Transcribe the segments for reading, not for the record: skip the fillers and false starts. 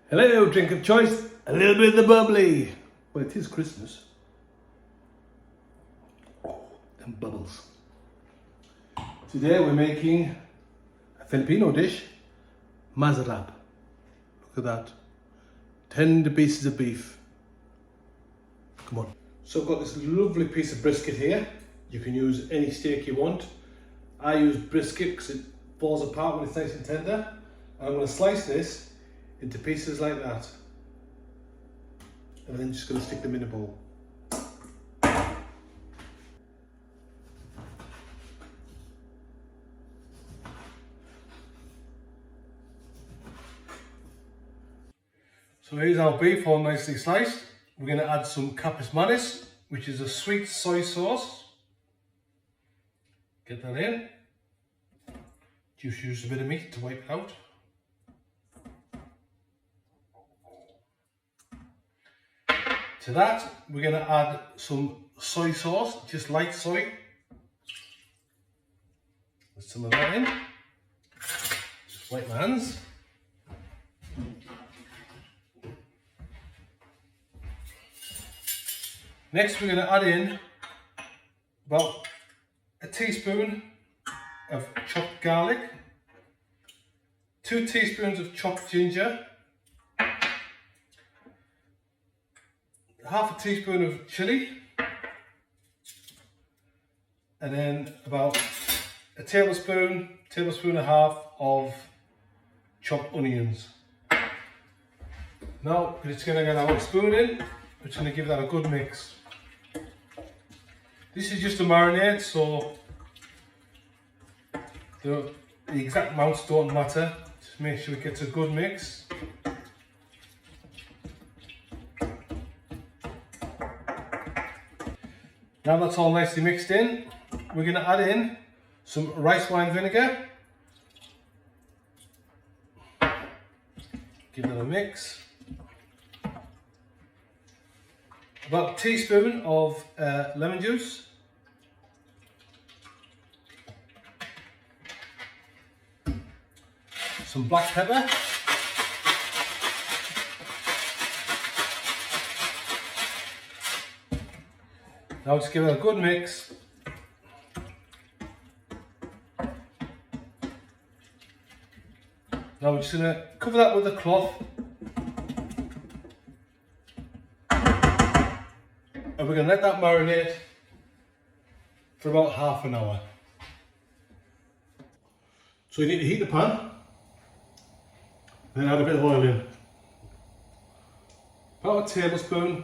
Hello, drink of choice, a little bit of the bubbly. Well, it is Christmas. Oh, and bubbles. Today we're making a Filipino dish, Masarap. Look at that. Tender pieces of beef. Come on. So I've got this lovely piece of brisket here. You can use any steak you want. I use brisket because it falls apart when it's nice and tender. And I'm going to slice this into pieces like that. And then just going to stick them in a bowl. So here's our beef all nicely sliced. We're going to add some Kecap Manis, which is a sweet soy sauce. Get that in. Just use a bit of meat to wipe it out. To that, we're going to add some soy sauce, just light soy. Put some of that in. Just wipe my hands. Next, we're going to add in about a teaspoon of chopped garlic, 2 teaspoons of chopped ginger, half a teaspoon of chili, and then about a tablespoon and a half of chopped onions. Now we're just going to get our spoon in. We're just going to give that a good mix. This is just a marinade, so the exact amounts don't matter. Just make sure it gets a good mix. Now that's all nicely mixed in, we're going to add in some rice wine vinegar. Give that a mix. About a teaspoon of lemon juice. Some black pepper. Now just give it a good mix. Now we're just going to cover that with a cloth. And we're going to let that marinate for about half an hour. So you need to heat the pan, then add a bit of oil in. About a tablespoon.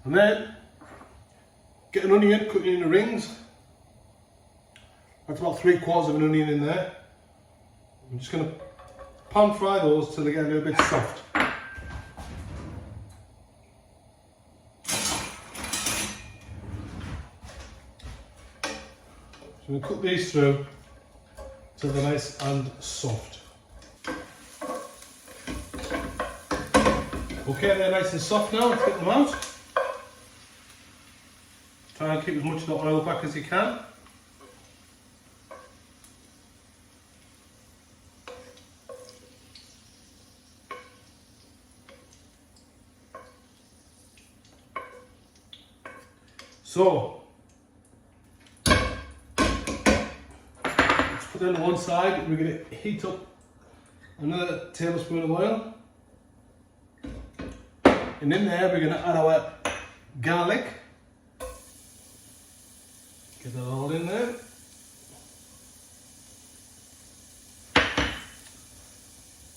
And then get an onion, cut it into rings. That's about 3/4 of an onion in there. I'm just going to pan fry those till they get a little bit soft. So I'm going to cook these through till they're nice and soft. Okay, they're nice and soft now. Let's get them out. Try and keep as much of the oil back as you can. So, let's put that on one side. We're going to heat up another tablespoon of oil. And in there we're going to add our garlic. Get that all in there.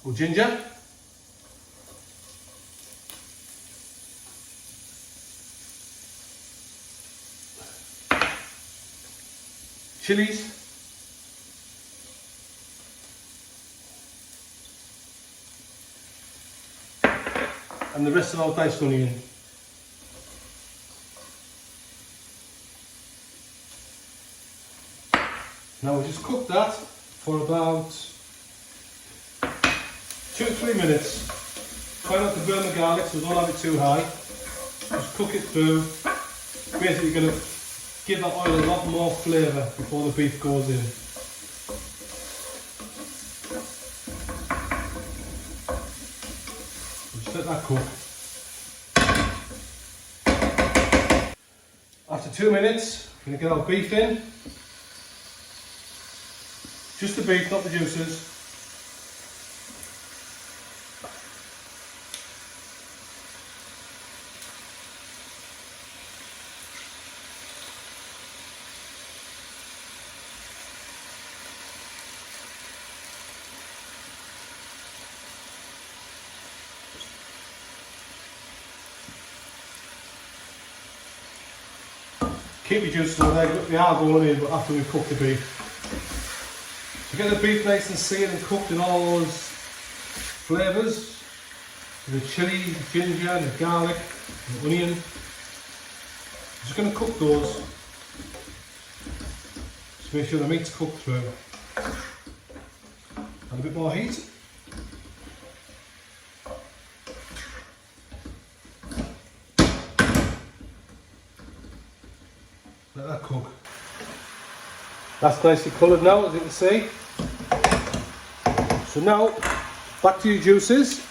Or ginger. Chilies. And the rest of our diced onion. Now we'll just cook that for about 2 to 3 minutes. Try not to burn the garlic, so don't have it too high. Just cook it through. Basically you're going to give that oil a lot more flavour before the beef goes in. Just let that cook. After 2 minutes, we're going to get our beef in. Just the beef, not the juices. Keep your juices on there, they are going in, but after we cook the beef. To get the beef nice and seared and cooked in all those flavours, the chilli, the ginger, the garlic, the onion. I'm just going to cook those. Just make sure the meat's cooked through. Add a bit more heat. Let that cook. That's nicely coloured now, as you can see. So now, back to your juices.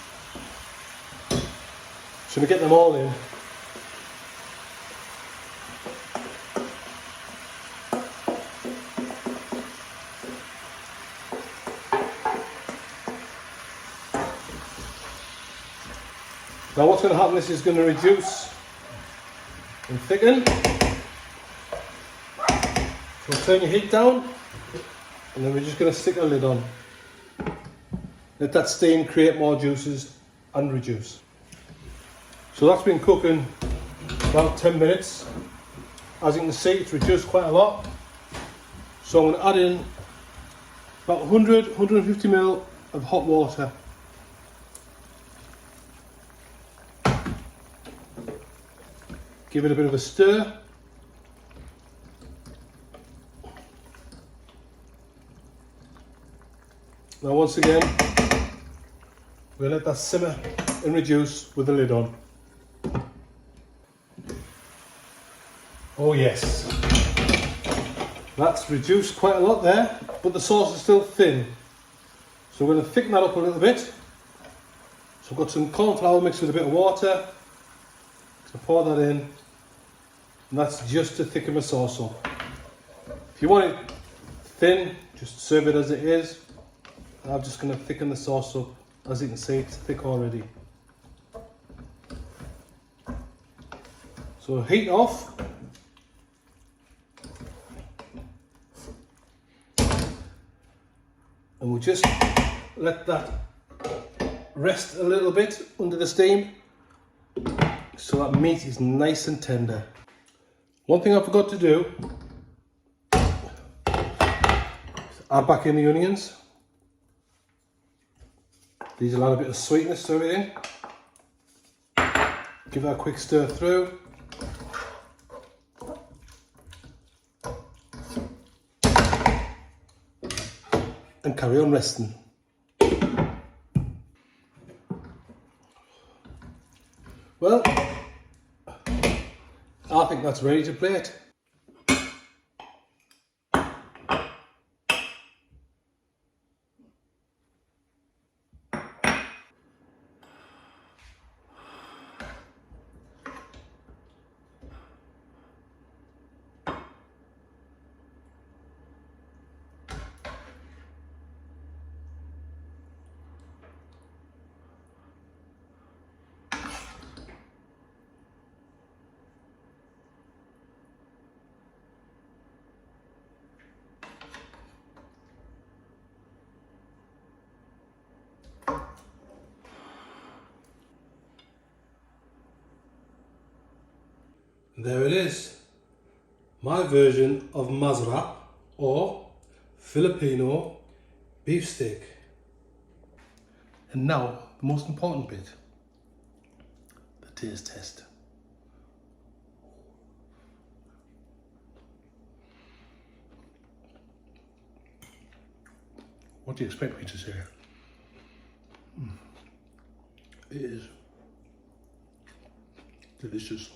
Should we get them all in? Now what's going to happen, this is going to reduce and thicken. So turn your heat down, and then we're just going to stick a lid on. Let that steam create more juices and reduce. So that's been cooking about 10 minutes. As you can see, it's reduced quite a lot. So I'm going to add in about 150 ml of hot water. Give it a bit of a stir. Now once again, we'll let that simmer and reduce with the lid on. Oh yes, that's reduced quite a lot there, but the sauce is still thin. So we're going to thicken that up a little bit. So I've got some cornflour mixed with a bit of water. So pour that in, and that's just to thicken the sauce up. If you want it thin, just serve it as it is. I'm just going to thicken the sauce up. As you can see, it's thick already. So heat off. And we'll just let that rest a little bit under the steam so that meat is nice and tender. One thing I forgot to do is add back in the onions. These will add a bit of sweetness to everything. Give that a quick stir through. And carry on resting. Well, I think that's ready to plate. There it is, my version of Masarap or Filipino beef steak. And now, the most important bit, the taste test. What do you expect me to say? It is delicious.